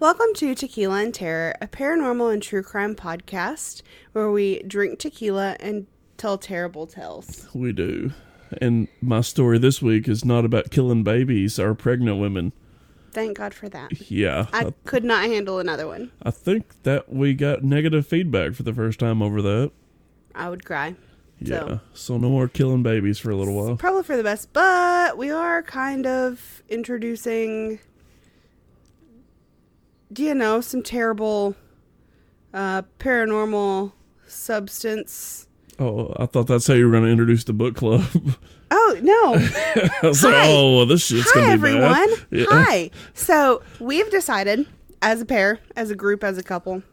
Welcome to Tequila and Terror, a paranormal and true crime podcast where we drink tequila and tell terrible tales. We do. And my story this week is not about killing babies or pregnant women. Thank God for that. Yeah. I could not handle another one. I think that we got negative feedback for the first time over that. I would cry. Yeah. So no more killing babies for a little while. Probably for the best, but we are kind of introducing, some terrible paranormal substance. Oh, I thought that's how you were going to introduce the book club. Oh, no. I was like, oh, well, this shit's going to be everyone. bad. Yeah. Hi. So we've decided as a pair, as a group, as a couple.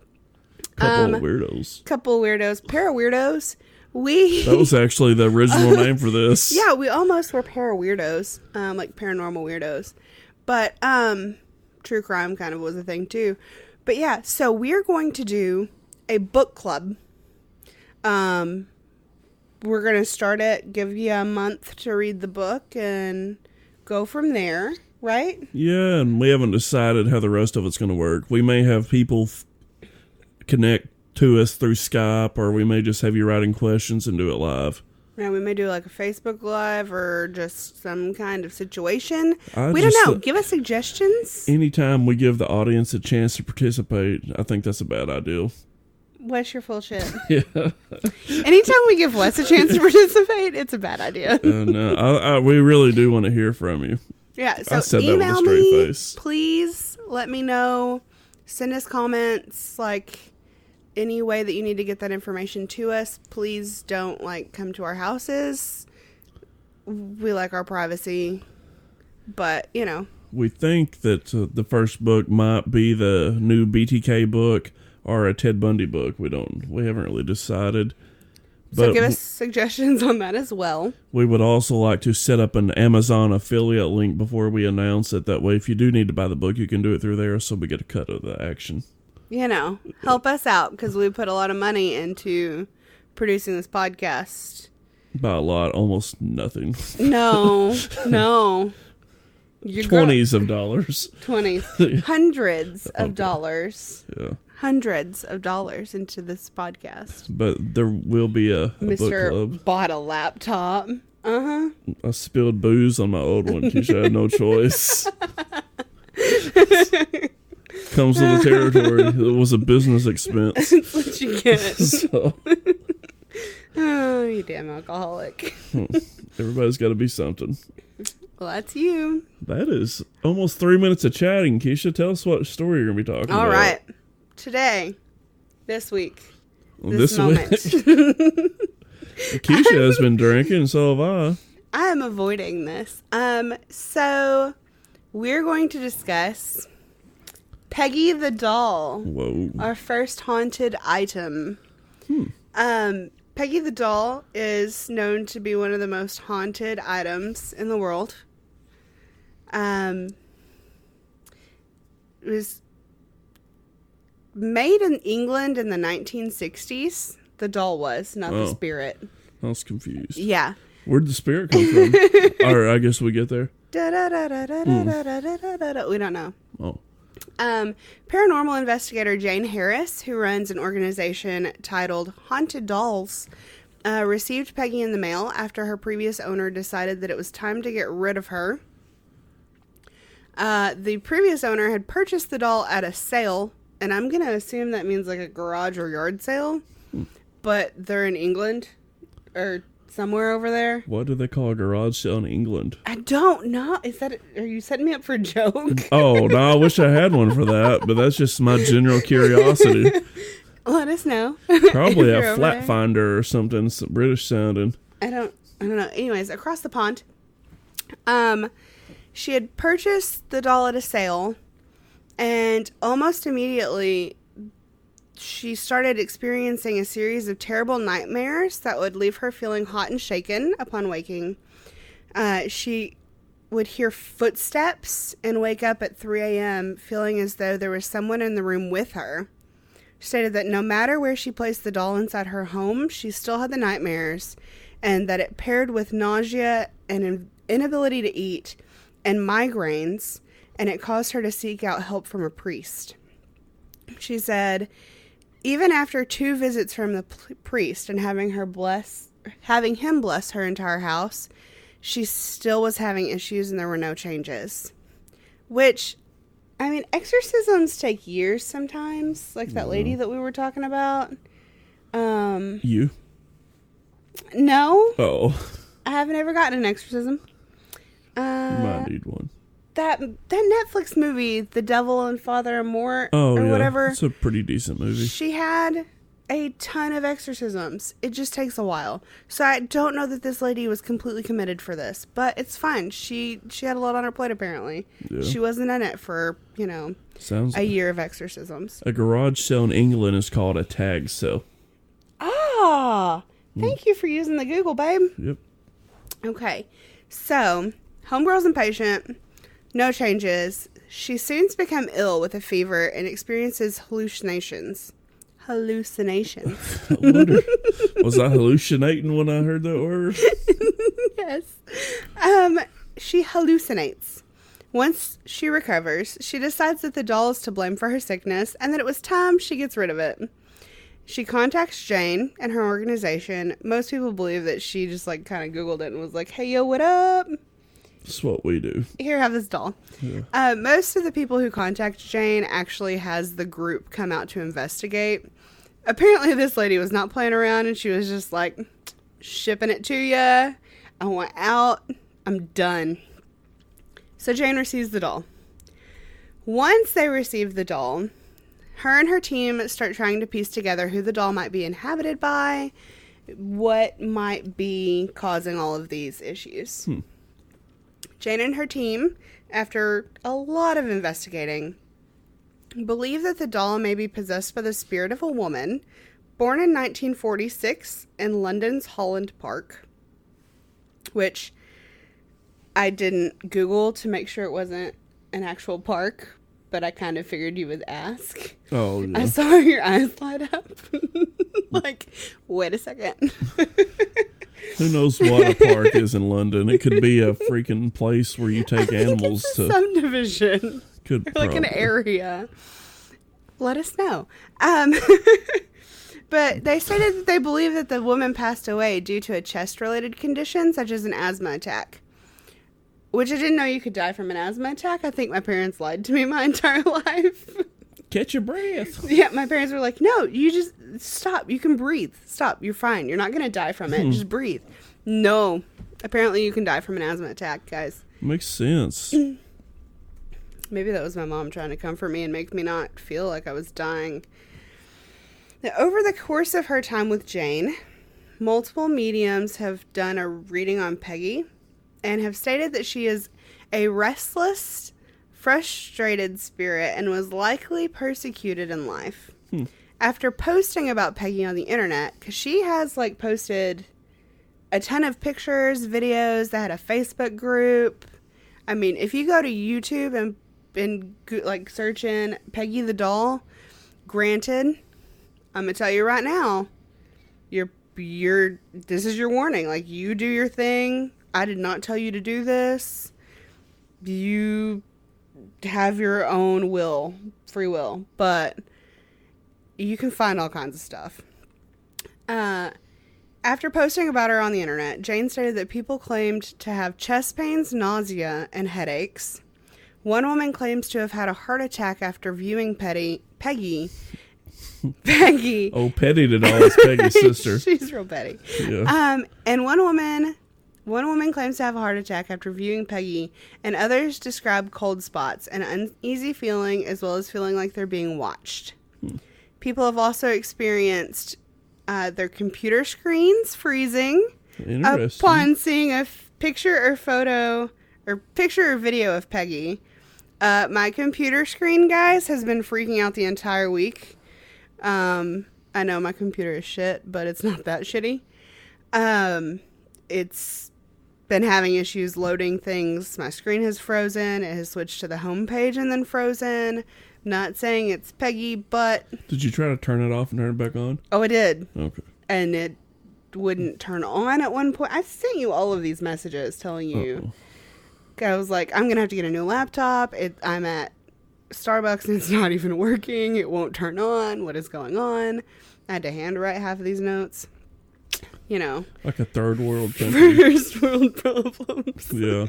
Couple of weirdos. Pair of weirdos. That was actually the original name for this. Yeah, we almost were pair of weirdos, like paranormal weirdos. But true crime kind of was a thing too. But yeah, so we're going to do a book club. We're going to start it, give you a month to read the book and go from there, right? Yeah, and we haven't decided how the rest of it's going to work. We may have people connect to us through Skype, or we may just have you writing questions and do it live. Yeah, we may do like a Facebook Live or just some kind of situation. We don't know. Give us suggestions. Anytime we give the audience a chance to participate, I think that's a bad idea. Wes, you're full of shit. Yeah. Anytime we give Wes a chance to participate, it's a bad idea. No, we really do want to hear from you. Yeah, so I said email that with a straight me, face. Please let me know. Send us comments, like any way that you need to get that information to us. Please don't come to our houses. We like our privacy, but we think that the first book might be the new BTK book or a Ted Bundy book. We haven't really decided. So give us suggestions on that as well. We would also like to set up an Amazon affiliate link before we announce it. That way, if you do need to buy the book, you can do it through there, so we get a cut of the action. Help us out, because we put a lot of money into producing this podcast. By a lot, almost nothing. No. $20s of dollars. 20s. Hundreds of dollars. Yeah. Hundreds of dollars into this podcast. But there will be a book club. Bought a laptop. Uh-huh. I spilled booze on my old one. Keisha had no choice. Comes with the territory. It was a business expense. That's what you get. So. Oh, you damn alcoholic. Everybody's got to be something. Well, that's you. That is almost 3 minutes of chatting. Keisha, tell us what story you're going to be talking about. All right. Today. This week. This moment. Keisha has been drinking, so have I. I am avoiding this. So we're going to discuss Peggy the doll. Whoa. Our first haunted item. Peggy the doll is known to be one of the most haunted items in the world. It was made in England in the 1960s. The doll was, not the spirit. I was confused. Yeah. Where'd the spirit come from? All right, I guess we get there. We don't know. Oh. Paranormal investigator Jane Harris, who runs an organization titled Haunted Dolls, received Peggy in the mail after her previous owner decided that it was time to get rid of her. The previous owner had purchased the doll at a sale, and I'm going to assume that means like a garage or yard sale, but they're in England or somewhere over there. What do they call a garage sale in England? I don't know. Are you setting me up for a joke? Oh, no, I wish I had one for that, but that's just my general curiosity. Let us know. Probably a flat finder or something, British sounding. I don't know. Anyways, across the pond, she had purchased the doll at a sale, and almost immediately she started experiencing a series of terrible nightmares that would leave her feeling hot and shaken upon waking. She would hear footsteps and wake up at 3 a.m. feeling as though there was someone in the room with her. She stated that no matter where she placed the doll inside her home, she still had the nightmares, and that it paired with nausea and inability to eat and migraines, and it caused her to seek out help from a priest. She said, even after 2 visits from the priest and having him bless her entire house, she still was having issues and there were no changes. Which, I mean, exorcisms take years sometimes, like that lady that we were talking about. You? No. Oh. I haven't ever gotten an exorcism. You might need one. That Netflix movie, The Devil and Father Amort, whatever. It's a pretty decent movie. She had a ton of exorcisms. It just takes a while. So I don't know that this lady was completely committed for this, but it's fine. She had a lot on her plate, apparently. Yeah. She wasn't in it for, a year of exorcisms. A garage sale in England is called a tag sale. Ah! Thank you for using the Google, babe. Yep. Okay. So, homegirl's impatient. No changes. She soon becomes ill with a fever and experiences hallucinations. Hallucinations. Was I hallucinating when I heard that word? Yes. She hallucinates. Once she recovers, she decides that the doll is to blame for her sickness and that it was time she gets rid of it. She contacts Jane and her organization. Most people believe that she just kind of Googled it and was like, hey, yo, what up? That's what we do. Here, have this doll. Yeah. Most of the people who contact Jane actually has the group come out to investigate. Apparently, this lady was not playing around, and she was just shipping it to you. I want out. I'm done. So Jane receives the doll. Once they receive the doll, her and her team start trying to piece together who the doll might be inhabited by, what might be causing all of these issues. Jane and her team, after a lot of investigating, believe that the doll may be possessed by the spirit of a woman born in 1946 in London's Holland Park, which I didn't Google to make sure it wasn't an actual park, but I kind of figured you would ask. Oh, yeah. I saw your eyes light up. Wait a second. Who knows what a park is in London? It could be a freaking place where you take animals to subdivision. Could or an area. Let us know. But they stated that they believe that the woman passed away due to a chest-related condition, such as an asthma attack. Which I didn't know you could die from an asthma attack. I think my parents lied to me my entire life. Catch your breath. Yeah, my parents were like, no, you just stop. You can breathe. Stop. You're fine. You're not going to die from it. Just breathe. No. Apparently you can die from an asthma attack, guys. Makes sense. Maybe that was my mom trying to comfort me and make me not feel like I was dying. Now, over the course of her time with Jane, multiple mediums have done a reading on Peggy and have stated that she is a restless, frustrated spirit and was likely persecuted in life. After posting about Peggy on the internet, because she has posted a ton of pictures, videos. They had a Facebook group. I mean, if you go to YouTube and search in Peggy the doll, granted, I'm gonna tell you right now, this is your warning. You do your thing. I did not tell you to do this. You have your own free will, but you can find all kinds of stuff. After posting about her on the internet, Jane stated that people claimed to have chest pains, nausea, and headaches. One woman claims to have had a heart attack after viewing Peggy. Peggy. Oh, Petty to doll is Peggy's sister. She's real petty. Yeah. And one woman claims to have a heart attack after viewing Peggy, and others describe cold spots, an uneasy feeling, as well as feeling like they're being watched. People have also experienced their computer screens freezing upon seeing a picture or video of Peggy. My computer screen, guys, has been freaking out the entire week. I know my computer is shit, but it's not that shitty. It's been having issues loading things. My screen has frozen. It has switched to the home page and then frozen. Not saying it's Peggy, but... Did you try to turn it off and turn it back on? Oh, I did. Okay. And it wouldn't turn on at one point. I sent you all of these messages telling you. I was like, I'm going to have to get a new laptop. I'm at Starbucks and it's not even working. It won't turn on. What is going on? I had to handwrite half of these notes. You know. Like a third world country. First world problems. Yeah.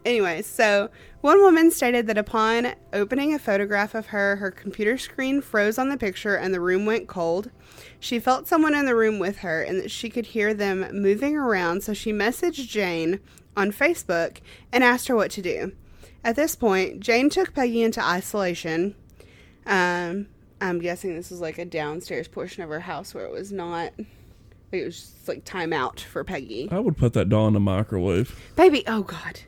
Anyway, so one woman stated that upon opening a photograph of her computer screen froze on the picture and the room went cold. She felt someone in the room with her and that she could hear them moving around, so she messaged Jane on Facebook and asked her what to do. At this point, Jane took Peggy into isolation. I'm guessing this was like a downstairs portion of her house where it was not... It was just like time out for Peggy. I would put that doll in the microwave. Baby, oh God.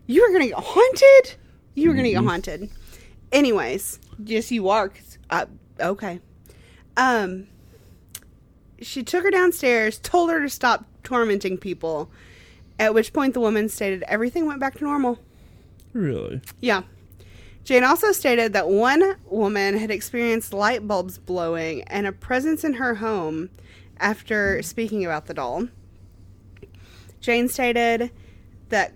You were going to get haunted? You were going to get haunted. Anyways, yes, you are. Okay. She took her downstairs, told her to stop tormenting people, at which point the woman stated everything went back to normal. Really? Yeah. Jane also stated that one woman had experienced light bulbs blowing and a presence in her home after speaking about the doll. Jane stated that,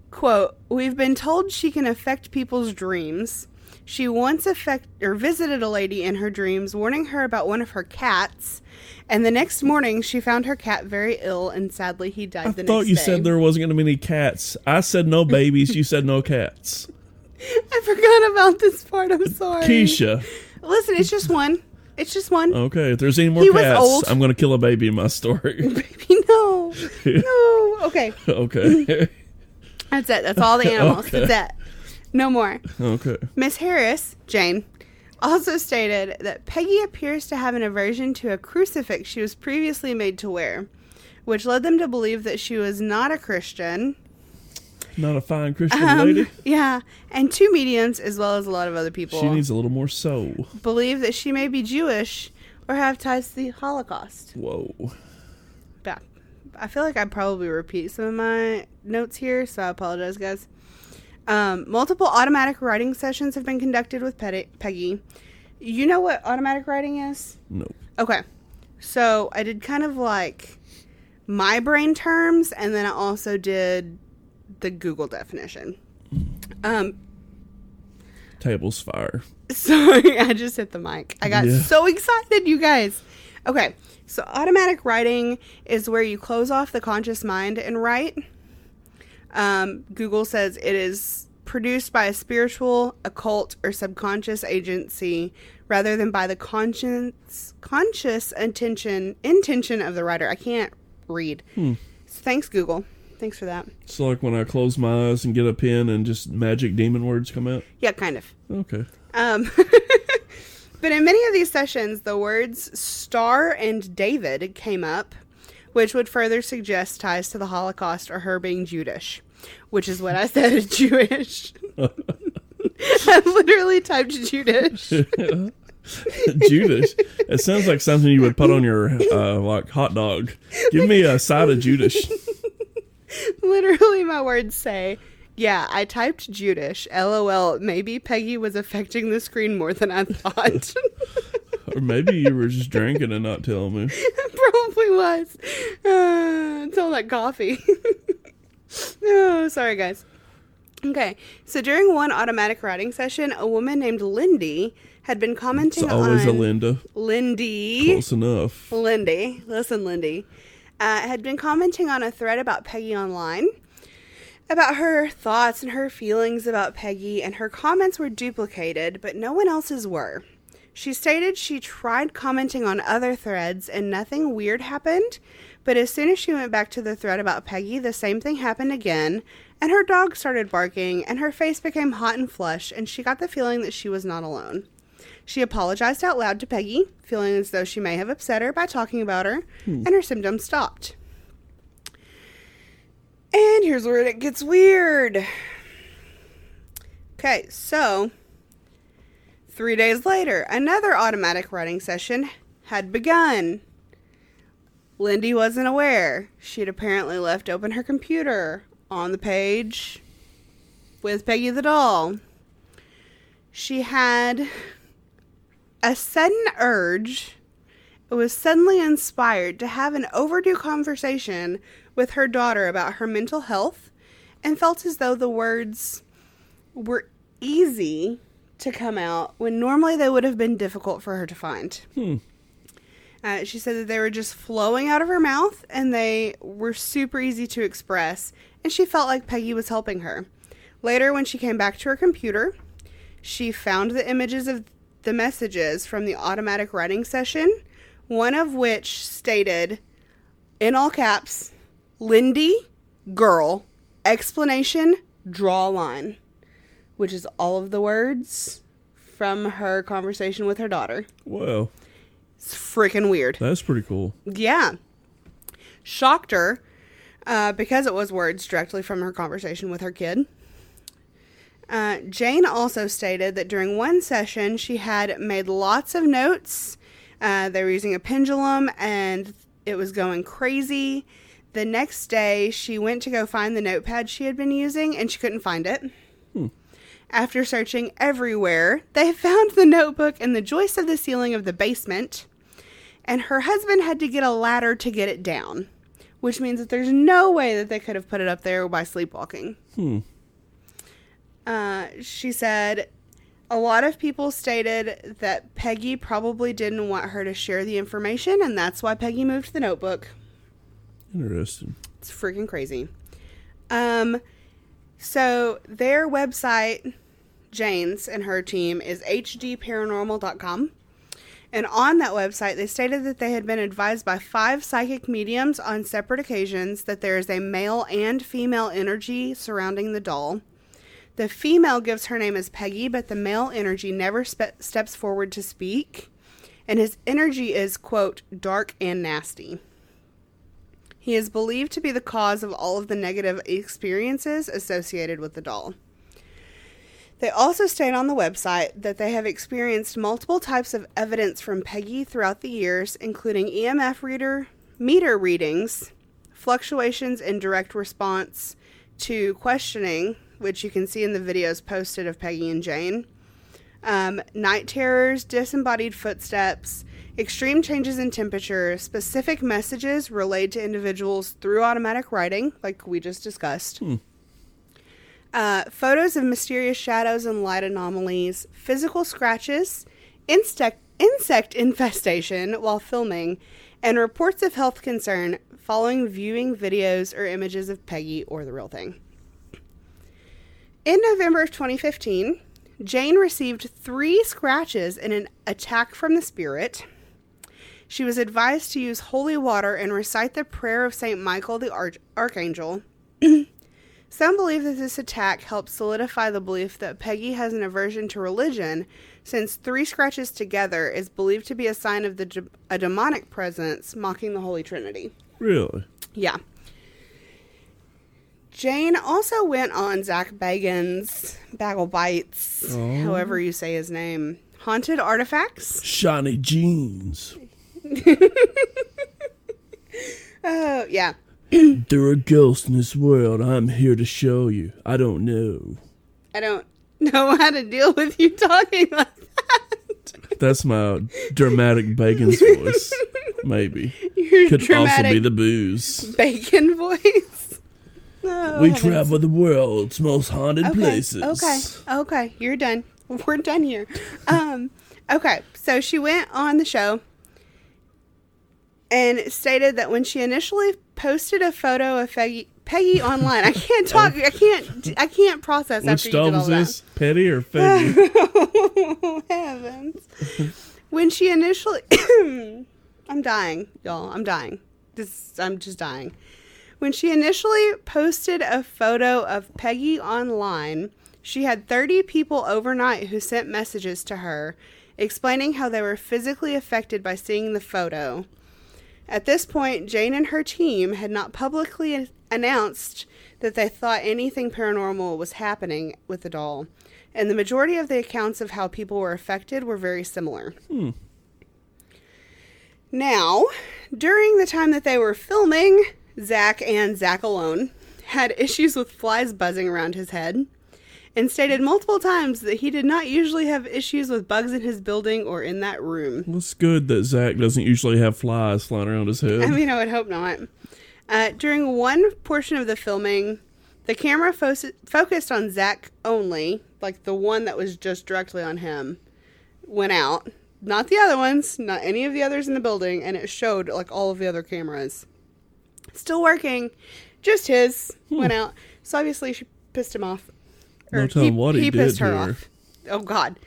quote, "We've been told she can affect people's dreams. She once visited a lady in her dreams, warning her about one of her cats, and the next morning she found her cat very ill, and sadly he died the next day." I thought you said there wasn't going to be any cats. I said no babies. You said no cats. I forgot about this part. I'm sorry. Keisha. Listen, it's just one. It's just one. Okay, if there's any more cats, I'm going to kill a baby in my story. Baby, no. No. Okay. Okay. That's it. That's all the animals. Okay. That's it. No more. Okay. Miss Harris, Jane, also stated that Peggy appears to have an aversion to a crucifix she was previously made to wear, which led them to believe that she was not a Christian. Not a fine Christian lady? Yeah. And two mediums, as well as a lot of other people, She needs a little more soul. believe that she may be Jewish or have ties to the Holocaust. Whoa. Yeah. I feel like I probably repeat some of my notes here, so I apologize, guys. Multiple automatic writing sessions have been conducted with Peggy. You know what automatic writing is? No. Okay. So I did kind of like my brain terms, and then I also did the Google definition. Table's fire. Sorry, I just hit the mic. I got so excited, you guys. Okay, so automatic writing is where you close off the conscious mind and write. Google says it is produced by a spiritual, occult, or subconscious agency rather than by the conscious intention of the writer. I can't read. So thanks, Google. Thanks for that. So like when I close my eyes and get a pen and just magic demon words come out? Yeah, kind of. Okay. But in many of these sessions, the words Star and David came up, which would further suggest ties to the Holocaust or her being Jewish, which is what I said, Jewish. I literally typed Jewish. Judas. It sounds like something you would put on your like hot dog. Give me a side of Judas. Literally, my words say, yeah, I typed Judas. LOL. Maybe Peggy was affecting the screen more than I thought. Or maybe you were just drinking and not telling me. Probably was. Until that coffee. Oh, sorry, guys. Okay, so during one automatic writing session, a woman named Lindy had been commenting on... It's always a Linda. Lindy. Close enough. Lindy. Listen, Lindy. Had been commenting on a thread about Peggy online, about her thoughts and her feelings about Peggy, and her comments were duplicated, but no one else's were. She stated she tried commenting on other threads and nothing weird happened, but as soon as she went back to the thread about Peggy, the same thing happened again, and her dog started barking, and her face became hot and flushed, and she got the feeling that she was not alone. She apologized out loud to Peggy, feeling as though she may have upset her by talking about her, and her symptoms stopped. And here's where it gets weird. Okay, so 3 days later, another automatic writing session had begun. Lindy wasn't aware. She had apparently left open her computer on the page with Peggy the doll. She had a sudden urge, was suddenly inspired to have an overdue conversation with her daughter about her mental health, and felt as though the words, were easy to come out when normally they would have been difficult for her to find. She said that they were just flowing out of her mouth and they were super easy to express, and she felt like Peggy was helping her. Later, when she came back to her computer, she found the images of the messages from the automatic writing session, one of which stated, in all caps, Lindy, girl, explanation, draw a line, which is all of the words from her conversation with her daughter. Wow. It's freaking weird. That's pretty cool. Yeah. Shocked her because it was words directly from her conversation with her kid. Jane also stated that during one session, she had made lots of notes. They were using a pendulum and it was going crazy. The next day, she went to go find the notepad she had been using and she couldn't find it. After searching everywhere, they found the notebook in the joist of the ceiling of the basement, and her husband had to get a ladder to get it down, which means that there's no way that they could have put it up there by sleepwalking. She said a lot of people stated that Peggy probably didn't want her to share the information, and that's why Peggy moved the notebook. Interesting. It's freaking crazy. So their website, Jane's and her team, is hdparanormal.com. And on that website, they stated that they had been advised by 5 psychic mediums on separate occasions that there is a male and female energy surrounding the doll. The female gives her name as Peggy, but the male energy never steps forward to speak. And his energy is, quote, dark and nasty. He is believed to be the cause of all of the negative experiences associated with the doll. They also state on the website that they have experienced multiple types of evidence from Peggy throughout the years, including EMF meter readings, fluctuations in direct response to questioning, which you can see in the videos posted of Peggy and Jane, night terrors, disembodied footsteps, extreme changes in temperature, specific messages relayed to individuals through automatic writing, like we just discussed, photos of mysterious shadows and light anomalies, physical scratches, insect infestation while filming, and reports of health concern following viewing videos or images of Peggy or the real thing. In November of 2015, Jane received 3 scratches in an attack from the spirit. She was advised to use holy water and recite the prayer of St. Michael the Archangel. Some believe that this attack helped solidify the belief that Peggy has an aversion to religion, since 3 scratches together is believed to be a sign of a demonic presence mocking the Holy Trinity. Really? Yeah. Jane also went on Zak Bagans, Bagel Bites, however you say his name, Haunted Artifacts. Shiny jeans. Oh, yeah. There are ghosts in this world. I'm here to show you. I don't know. I don't know how to deal with you talking like that. That's my dramatic Bagans voice. Maybe. Your could also be the booze. Bacon voice. Oh, we travel the world's most haunted places. Okay. You're done. We're done here. Okay. So she went on the show and stated that when she initially posted a photo of Peggy online, I can't talk. I can't process. Which after doll you did all was that. this? Petty or Peggy? Oh, heavens. When she initially... I'm dying, y'all. I'm dying. I'm just dying. When she initially posted a photo of Peggy online, she had 30 people overnight who sent messages to her explaining how they were physically affected by seeing the photo. At this point, Jane and her team had not publicly announced that they thought anything paranormal was happening with the doll, and the majority of the accounts of how people were affected were very similar. Now, during the time that they were filming, Zak and Zak alone had issues with flies buzzing around his head, and stated multiple times that he did not usually have issues with bugs in his building or in that room. Well, it's good that Zak doesn't usually have flies flying around his head. I mean, I would hope not. During one portion of the filming, The camera focused on Zak only, like the one that was just directly on him, went out. Not the other ones, not any of the others in the building, and it showed like all of the other cameras. Still working, just his went out. So obviously she pissed him off. No telling what he did pissed her here. off. Oh God,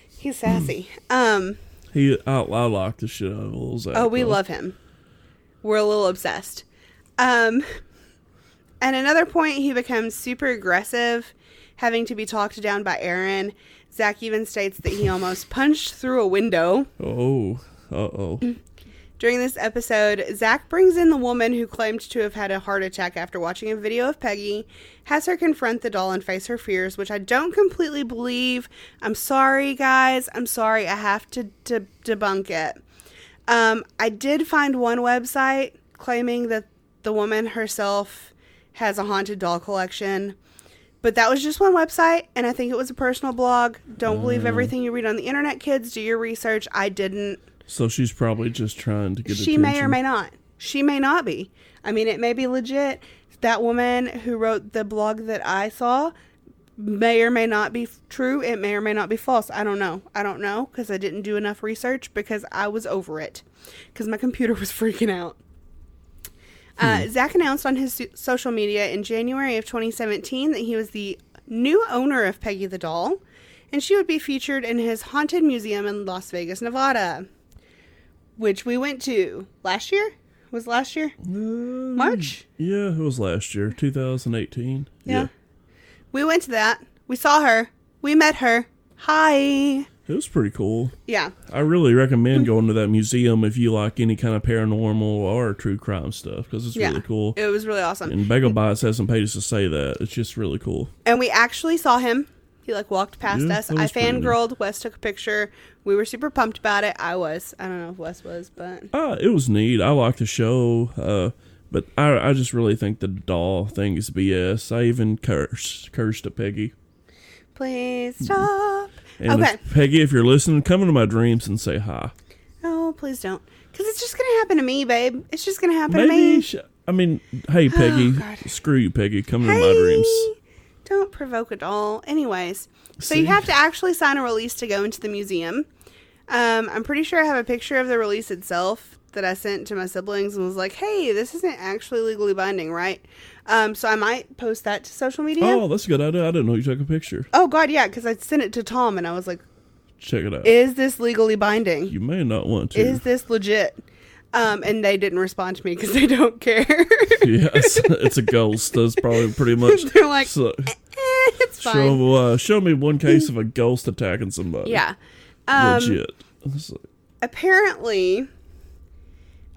he's sassy. I like the shit out of little Zak. Oh, we love him. We're a little obsessed. At another point, he becomes super aggressive, having to be talked down by Aaron. Zak even states that he almost punched through a window. Oh, uh-oh. During this episode, Zak brings in the woman who claimed to have had a heart attack after watching a video of Peggy, has her confront the doll and face her fears, which I don't completely believe. I'm sorry, guys. I'm sorry. I have to debunk it. I did find one website claiming that the woman herself has a haunted doll collection, but that was just one website, and I think it was a personal blog. Don't believe everything you read on the internet, kids. Do your research. I didn't. So she's probably just trying to get attention. She may or may not. She may not be. I mean, it may be legit. That woman who wrote the blog that I saw may or may not be true. It may or may not be false. I don't know. I don't know because I didn't do enough research because I was over it because my computer was freaking out. Zak announced on his social media in January of 2017 that he was the new owner of Peggy the doll, and she would be featured in his haunted museum in Las Vegas, Nevada, which we went to last year. Was last year? March? Yeah, it was last year, 2018. Yeah. We went to that. We saw her. We met her. Hi. It was pretty cool. Yeah. I really recommend going to that museum if you like any kind of paranormal or true crime stuff, because it's really cool. It was really awesome. And Bagel Bites has some pages to say that. It's just really cool. And we actually saw him. He walked past us. I fangirled. Neat. Wes took a picture. We were super pumped about it. I was. I don't know if Wes was, but it was neat. I liked the show. But I just really think the doll thing is BS. I even cursed at Peggy. Please stop. And okay. Peggy, if you're listening, come into my dreams and say hi. Oh, please don't. Because it's just going to happen to me, babe. It's just going to happen to me. Hey, Peggy. Screw you, Peggy. Come into my dreams. Don't provoke a doll. Anyways, so you have to actually sign a release to go into the museum. I'm pretty sure I have a picture of the release itself that I sent to my siblings and was like, hey, this isn't actually legally binding, right? So I might post that to social media. Oh, that's a good idea. I didn't know you took a picture. Oh, God, yeah, because I sent it to Tom and I was like, check it out. Is this legally binding? You may not want to. Is this legit? And they didn't respond to me because they don't care. Yes, it's a ghost. That's probably pretty much. They're like, it's fine. Show me one case of a ghost attacking somebody. Yeah. Legit. Apparently,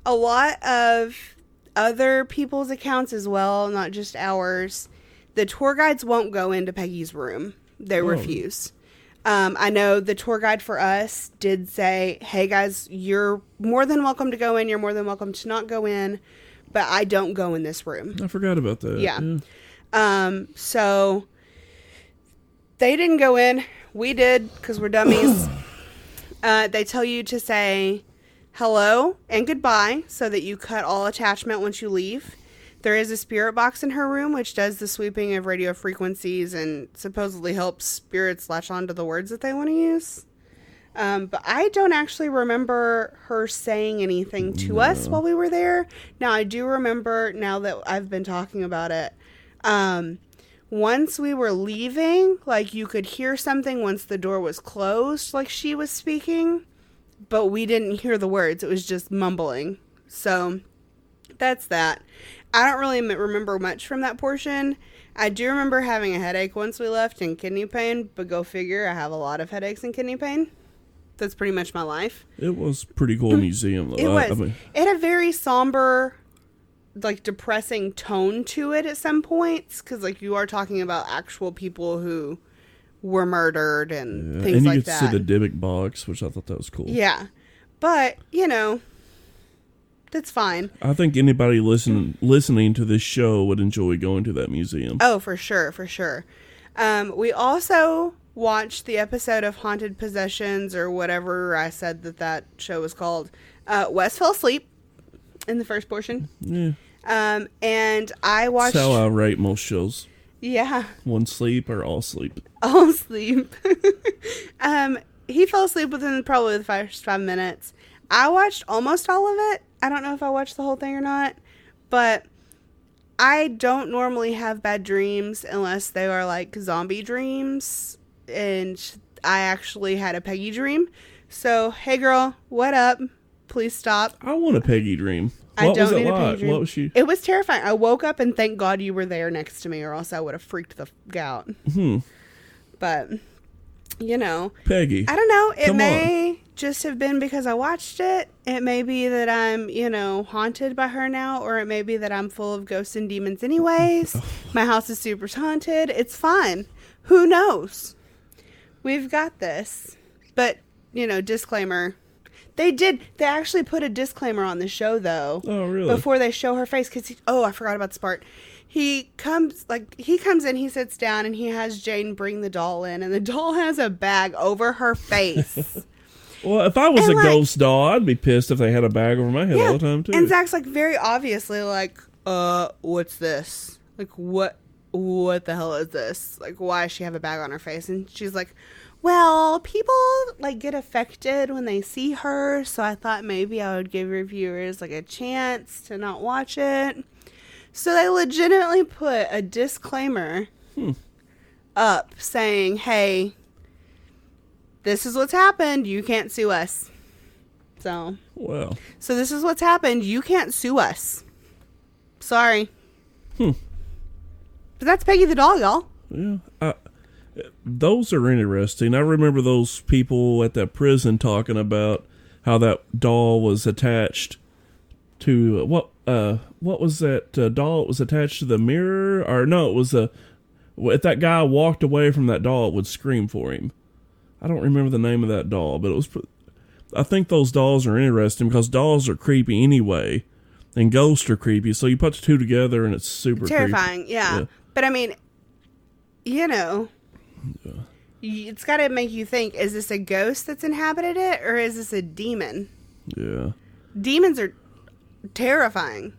a lot of other people's accounts as well, not just ours, the tour guides won't go into Peggy's room. They refuse. I know the tour guide for us did say, hey guys, you're more than welcome to go in. You're more than welcome to not go in, but I don't go in this room. I forgot about that. Yeah. So they didn't go in. We did because we're dummies. They tell you to say hello and goodbye so that you cut all attachment once you leave. There is a spirit box in her room, which does the sweeping of radio frequencies and supposedly helps spirits latch onto the words that they want to use. But I don't actually remember her saying anything to us while we were there. Now, I do remember, now that I've been talking about it, once we were leaving, you could hear something once the door was closed, like she was speaking, but we didn't hear the words. It was just mumbling. So that's that. I don't really remember much from that portion. I do remember having a headache once we left and kidney pain, but go figure, I have a lot of headaches and kidney pain. That's pretty much my life. It was a pretty cool museum, though. It was. It had a very somber, depressing tone to it at some points, because, you are talking about actual people who were murdered and things like that. And you could see the Dybbuk box, which I thought that was cool. Yeah. But, that's fine. I think anybody listening to this show would enjoy going to that museum. Oh, for sure, for sure. We also watched the episode of Haunted Possessions, or whatever I said that show was called. Wes fell asleep in the first portion. Yeah. And I watched... That's how I rate most shows. Yeah. One sleep or all sleep. All sleep. He fell asleep within probably the first 5 minutes. I watched almost all of it. I don't know if I watched the whole thing or not, but I don't normally have bad dreams unless they are like zombie dreams, and I actually had a Peggy dream. So, hey girl, what up? Please stop. I want a Peggy dream. I don't need a Peggy dream. What was she? It was terrifying. I woke up and thank God you were there next to me, or else I would have freaked the f*** out. But, you know. Peggy. I don't know. It may just have been because I watched it. It may be that I'm, haunted by her now, or it may be that I'm full of ghosts and demons anyways. My house is super haunted. It's fine. Who knows? We've got this. But, disclaimer. They actually put a disclaimer on the show, though. Oh, really? Before they show her face. Because, I forgot about this part. He comes in, he sits down, and he has Jane bring the doll in. And the doll has a bag over her face. Well, if I was a ghost doll, I'd be pissed if they had a bag over my head all the time, too. And Zach's, very obviously, what's this? What the hell is this? Why does she have a bag on her face? And she's like, well, people, get affected when they see her, so I thought maybe I would give reviewers, a chance to not watch it. So they legitimately put a disclaimer up saying, hey, this is what's happened. You can't sue us. So this is what's happened. You can't sue us. Sorry. But that's Peggy the doll, y'all. Yeah. Those are interesting. I remember those people at that prison talking about how that doll was attached to what was that doll? It was attached to the mirror, or no? It was if that guy walked away from that doll, it would scream for him. I don't remember the name of that doll, but it was. I think those dolls are interesting because dolls are creepy anyway, and ghosts are creepy. So you put the two together, and it's super terrifying. Creepy. Yeah, but I mean, it's got to make you think: is this a ghost that's inhabited it, or is this a demon? Yeah, demons are terrifying.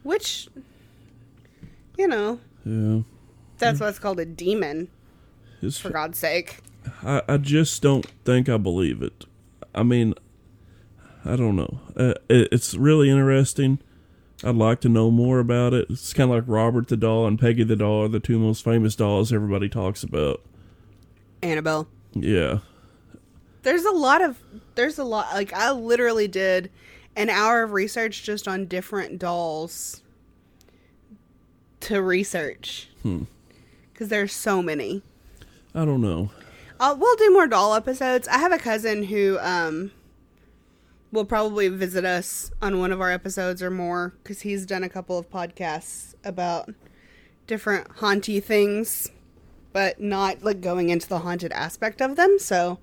Which, yeah, that's why it's called a demon. For God's sake. I just don't think I believe it. I mean, I don't know. It's really interesting. I'd like to know more about it. It's kind of like Robert the doll and Peggy the doll are the two most famous dolls everybody talks about. Annabelle. Yeah. There's a lot. I literally did an hour of research just on different dolls to research. Because there's so many. I don't know. We'll do more doll episodes. I have a cousin who will probably visit us on one of our episodes or more because he's done a couple of podcasts about different haunty things, but not going into the haunted aspect of them. So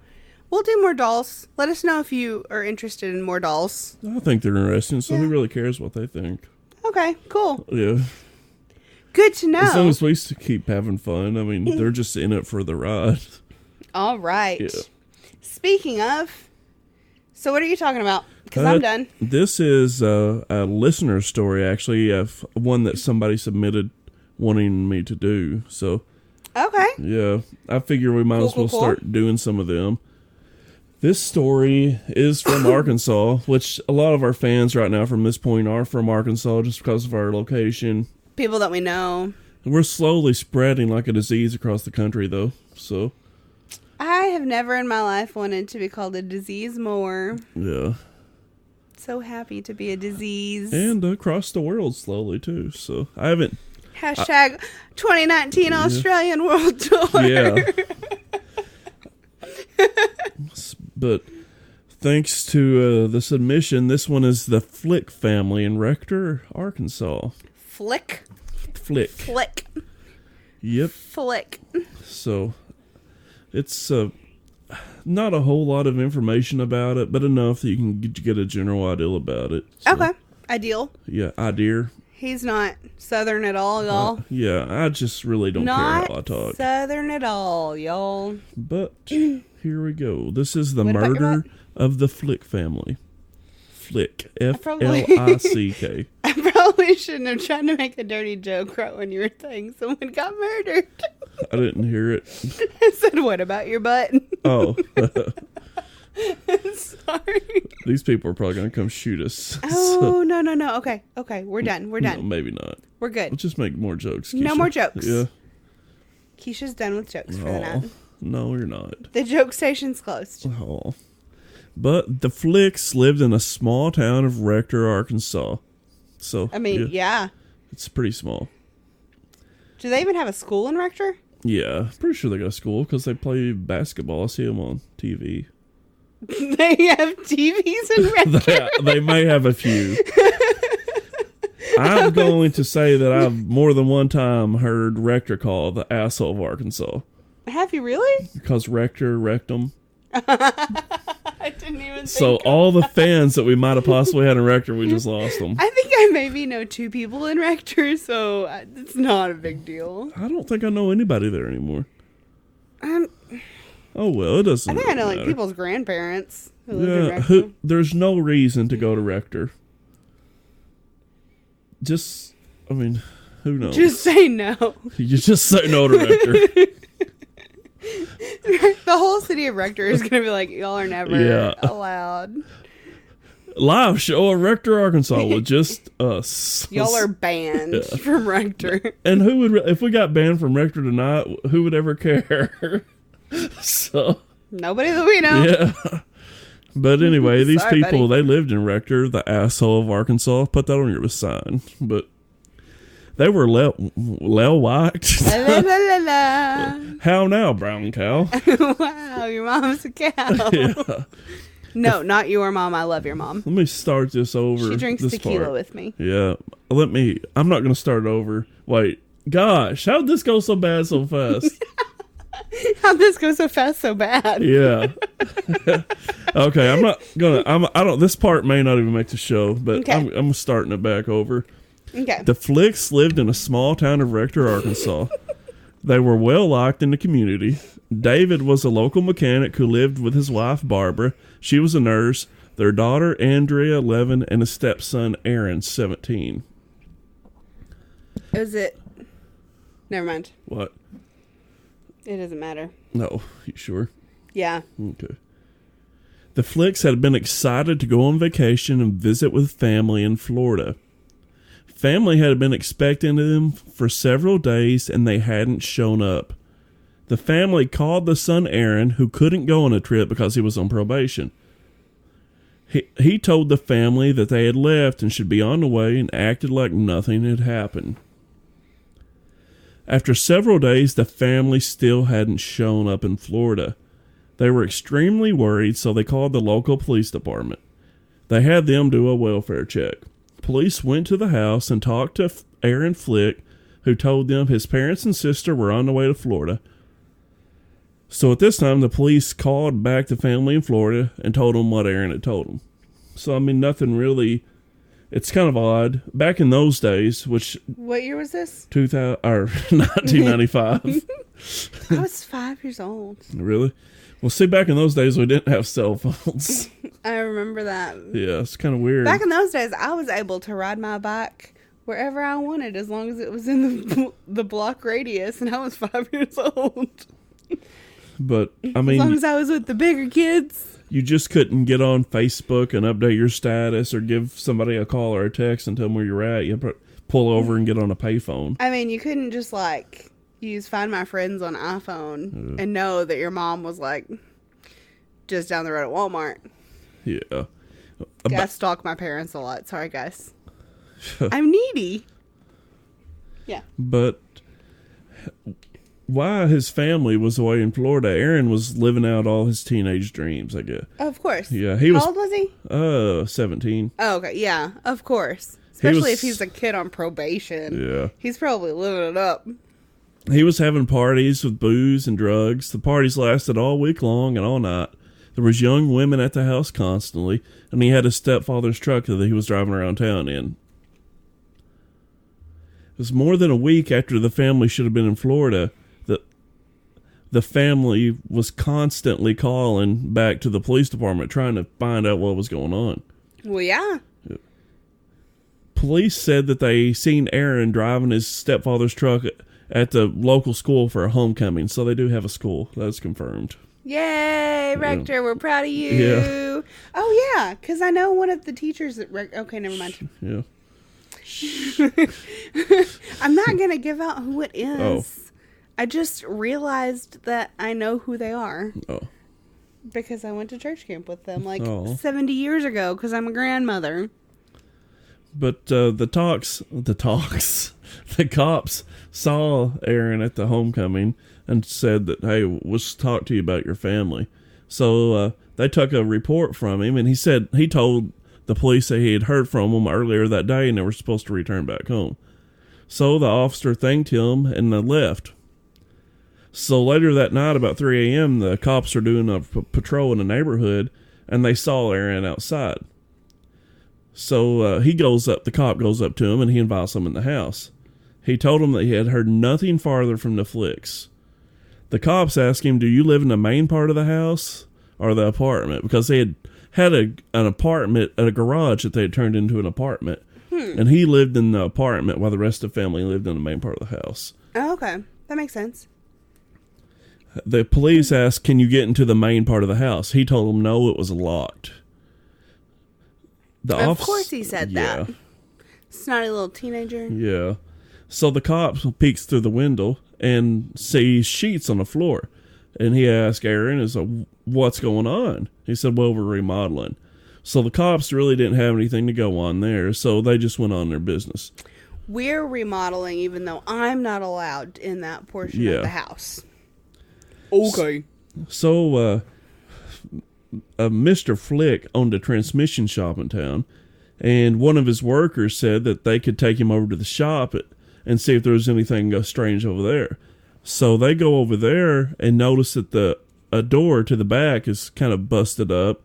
we'll do more dolls. Let us know if you are interested in more dolls. I think they're interesting, so who really cares what they think? Okay, cool. Yeah. Good to know. As long as we keep having fun. I mean, they're just in it for the ride. All right. Yeah. Speaking of, so what are you talking about? Because I'm done. This is a listener story, actually, one that somebody submitted wanting me to do. So, okay. Yeah, I figure we might as well start doing some of them. This story is from Arkansas, which a lot of our fans right now from this point are from Arkansas just because of our location. People that we know. We're slowly spreading like a disease across the country, though. So I have never in my life wanted to be called a disease more. Yeah. So happy to be a disease. And across the world slowly, too. So I haven't... Hashtag 2019 Australian World Tour. Yeah. But thanks to the submission, this one is the Flick family in Rector, Arkansas. Flick? Flick. Yep. Flick. So, it's not a whole lot of information about it, but enough that you can get a general idea about it. So, okay. Ideal. Yeah, idea. He's not Southern at all, y'all. Yeah, I just really don't care how I talk. Not Southern at all, y'all. But here we go. This is the murder of the Flick family. Flick. F-L-I-C-K. I probably shouldn't have tried to make a dirty joke right when you were saying someone got murdered. I didn't hear it. I said, what about your butt? Oh. Sorry. These people are probably going to come shoot us. Oh, no. Okay, we're done. No, maybe not. We're good. We'll just make more jokes, Keisha. No more jokes. Yeah. Keisha's done with jokes for the night. No, you're not. The joke station's closed. Oh. But the Flicks lived in a small town of Rector, Arkansas. So, I mean, yeah. It's pretty small. Do they even have a school in Rector? Yeah, pretty sure they got a school because they play basketball. I see them on TV. They have TVs in Rector? They may have a few. I'm going to say that I've more than one time heard Rector called the asshole of Arkansas. Have you really? Because Rector wrecked them. I didn't even So all the fans that we might have possibly had in Rector, we just lost them. I think I maybe know 2 people in Rector, so it's not a big deal. I don't think I know anybody there anymore. Oh, well, it doesn't I think really I know matter. people's grandparents who live in Rector. There's no reason to go to Rector. Just, I mean, who knows? Just say no. You just say no to Rector. The whole city of Rector is going to be like, y'all are never allowed. Live show at Rector, Arkansas with just us. Y'all are banned from Rector. And who would, if we got banned from Rector tonight, who would ever care? So nobody that we know. Yeah. But anyway, these Sorry, people, buddy. they lived in Rector, the asshole of Arkansas. Put that on your sign. But they were lel-whacked. La, la, la, la. How now, brown cow? Wow, your mom's a cow. Yeah. No, not your mom. I love your mom. Let me start this over. She drinks this tequila part. with me. Yeah. I'm not going to start over. Wait. Gosh, how'd this go so bad so fast? How'd this go so fast so bad? Yeah. Okay, I'm not gonna. This part may not even make the show, but Okay. I'm starting it back over. Okay. The Flicks lived in a small town of Rector, Arkansas. They were well liked in the community. David was a local mechanic who lived with his wife, Barbara. She was a nurse. Their daughter, Andrea, 11, and a stepson, Aaron, 17. Is it? Never mind. What? It doesn't matter. No, you sure? Yeah. Okay. The Flicks had been excited to go on vacation and visit with family in Florida. Family had been expecting them for several days and they hadn't shown up. The family called the son Aaron, who couldn't go on a trip because he was on probation. He told the family that they had left and should be on the way and acted like nothing had happened. After several days, the family still hadn't shown up in Florida. They were extremely worried, so they called the local police department. They had them do a welfare check. Police went to the house and talked to Aaron Flick, who told them his parents and sister were on the way to Florida. So at this time, the police called back the family in Florida and told them what Aaron had told them. So, I mean, nothing really... It's kind of odd. Back in those days, which... What year was this? 1995. I was 5 years old. Really? Well, see, back in those days, we didn't have cell phones. I remember that. Yeah, it's kind of weird. Back in those days, I was able to ride my bike wherever I wanted as long as it was in the block radius, and I was 5 years old. But, I mean... As long as I was with the bigger kids. You just couldn't get on Facebook and update your status or give somebody a call or a text and tell them where you're at. You pull over and get on a payphone. I mean, you couldn't just, like, use Find My Friends on iPhone and know that your mom was, like, just down the road at Walmart. Yeah. I stalk my parents a lot. Sorry, guys. I'm needy. Yeah. But while his family was away in Florida, Aaron was living out all his teenage dreams, I guess. Of course. Yeah, How old was he? 17. Oh, okay. Yeah, of course. Especially if he's a kid on probation. Yeah. He's probably living it up. He was having parties with booze and drugs. The parties lasted all week long and all night. There was young women at the house constantly, and he had his stepfather's truck that he was driving around town in. It was more than a week after the family should have been in Florida that the family was constantly calling back to the police department trying to find out what was going on. Well, yeah. Police said that they seen Aaron driving his stepfather's truck at the local school for a homecoming. So they do have a school. That's confirmed. Yay, Rector. Yeah. We're proud of you. Yeah. Oh, yeah. Because I know one of the teachers at okay, never mind. Yeah. I'm not going to give out who it is. Oh. I just realized that I know who they are. Oh. Because I went to church camp with them 70 years ago because I'm a grandmother. But the cops saw Aaron at the homecoming and said that, hey, let's talk to you about your family. So they took a report from him, and he told the police that he had heard from them earlier that day and they were supposed to return back home. So the officer thanked him and they left. So later that night, about 3 a.m., the cops are doing a patrol in the neighborhood, and they saw Aaron outside. So the cop goes up to him, and he invites him in the house. He told him that he had heard nothing farther from the Flicks. The cops asked him, do you live in the main part of the house or the apartment? Because they had an apartment at a garage that they had turned into an apartment. And he lived in the apartment while the rest of the family lived in the main part of the house. Oh, okay. That makes sense. The police asked, can you get into the main part of the house? He told them no, it was locked. Of course he said that. Snotty little teenager. Yeah. So the cops peeks through the window and sees sheets on the floor. And he asked Aaron, what's going on? He said, well, we're remodeling. So the cops really didn't have anything to go on there, so they just went on their business. We're remodeling even though I'm not allowed in that portion of the house. Okay. So, Mr. Flick owned a transmission shop in town, and one of his workers said that they could take him over to the shop and see if there was anything strange over there. So they go over there and notice that a door to the back is kind of busted up,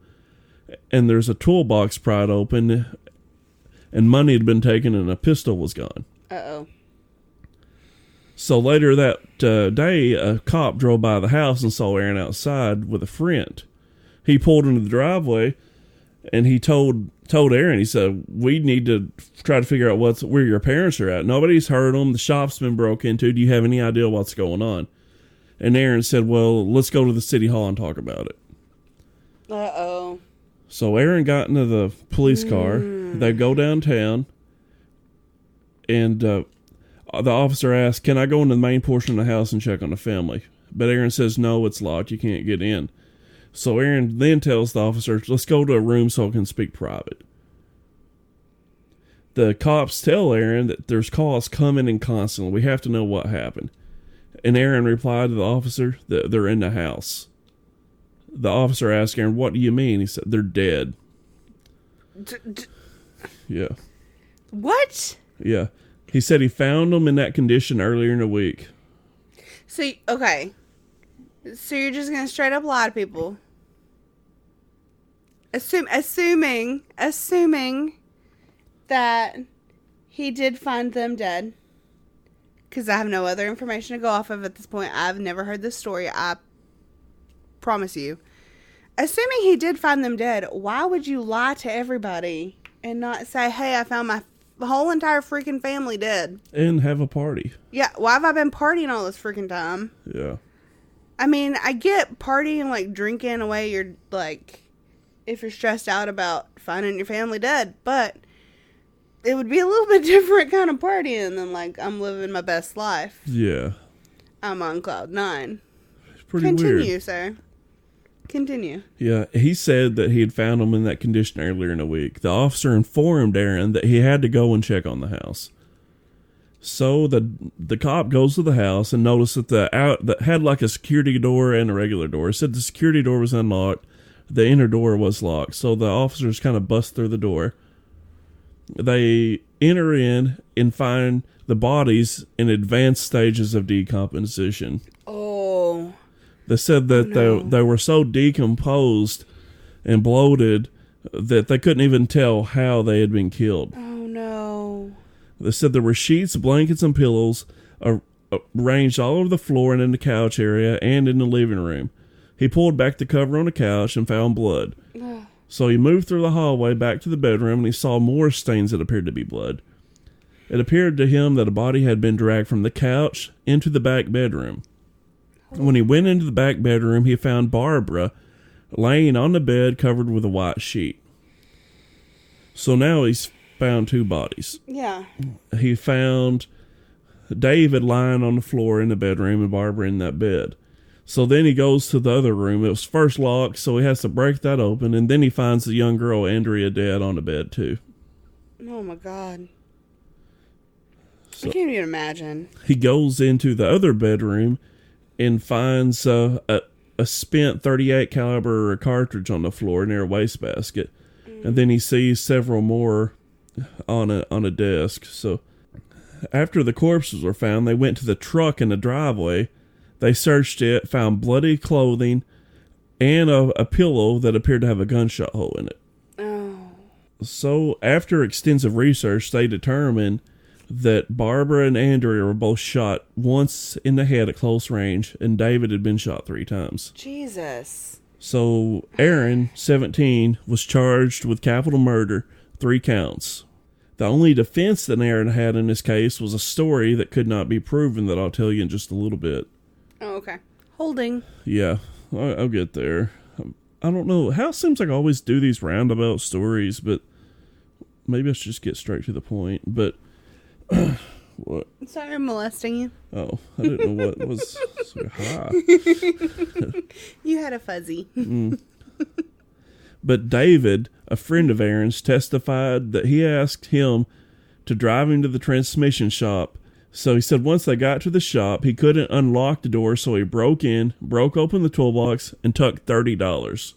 and there's a toolbox pried open, and money had been taken and a pistol was gone. Uh-oh. So later that day, a cop drove by the house and saw Aaron outside with a friend. He pulled into the driveway, and he told Aaron, he said, we need to try to figure out where your parents are at. Nobody's heard them. The shop's been broke into. Do you have any idea what's going on? And Aaron said, well, let's go to the city hall and talk about it. Uh-oh. So Aaron got into the police car. They go downtown, and the officer asked, can I go into the main portion of the house and check on the family? But Aaron says, no, it's locked. You can't get in. So Aaron then tells the officer, let's go to a room so I can speak private. The cops tell Aaron that there's calls coming in constantly. We have to know what happened. And Aaron replied to the officer that they're in the house. The officer asked Aaron, what do you mean? He said, they're dead. Yeah. What? Yeah. He said he found them in that condition earlier in the week. So, okay. So you're just going to straight up lie to people? Assuming that he did find them dead. Because I have no other information to go off of at this point. I've never heard this story. I promise you. Assuming he did find them dead, why would you lie to everybody and not say, hey, I found my whole entire freaking family dead? And have a party. Yeah, why have I been partying all this freaking time? Yeah. I mean, I get partying, like, drinking away your, like, if you're stressed out about finding your family dead, but it would be a little bit different kind of partying than, like, I'm living my best life. Yeah. I'm on cloud 9. It's pretty Continue, weird. Sir. Continue. Yeah, he said that he had found them in that condition earlier in the week. The officer informed Aaron that he had to go and check on the house. So the cop goes to the house and noticed that had like a security door and a regular door. It said the security door was unlocked. The inner door was locked. So the officers kind of bust through the door. They enter in and find the bodies in advanced stages of decomposition. Oh. They said that they were so decomposed and bloated that they couldn't even tell how they had been killed. Oh, no. They said there were sheets, blankets, and pillows arranged all over the floor and in the couch area and in the living room. He pulled back the cover on the couch and found blood. So he moved through the hallway back to the bedroom, and he saw more stains that appeared to be blood. It appeared to him that a body had been dragged from the couch into the back bedroom. When he went into the back bedroom, he found Barbara laying on the bed covered with a white sheet. So now he's found 2 bodies. Yeah. He found David lying on the floor in the bedroom and Barbara in that bed. So then he goes to the other room. It was first locked, so he has to break that open. And then he finds the young girl, Andrea, dead on the bed, too. Oh, my God. So I can't even imagine. he goes into the other bedroom and finds a spent .38 caliber cartridge on the floor near a wastebasket. And then he sees several more on a desk. So after the corpses were found, they went to the truck in the driveway. They searched it, found bloody clothing, and a pillow that appeared to have a gunshot hole in it. Oh. So after extensive research, they determined that Barbara and Andrea were both shot once in the head at close range, and David had been shot 3 times. Jesus. So Aaron, 17, was charged with capital murder, 3 counts. The only defense that Aaron had in this case was a story that could not be proven that I'll tell you in just a little bit. Oh, okay. Holding. Yeah, I'll get there. I don't know. How it seems like I always do these roundabout stories, but maybe I should just get straight to the point. But what? Sorry, I'm molesting you. Oh, I didn't know what was so high. You had a fuzzy. But David, a friend of Aaron's, testified that he asked him to drive him to the transmission shop. So he said once they got to the shop, he couldn't unlock the door, so he broke open the toolbox, and took $30.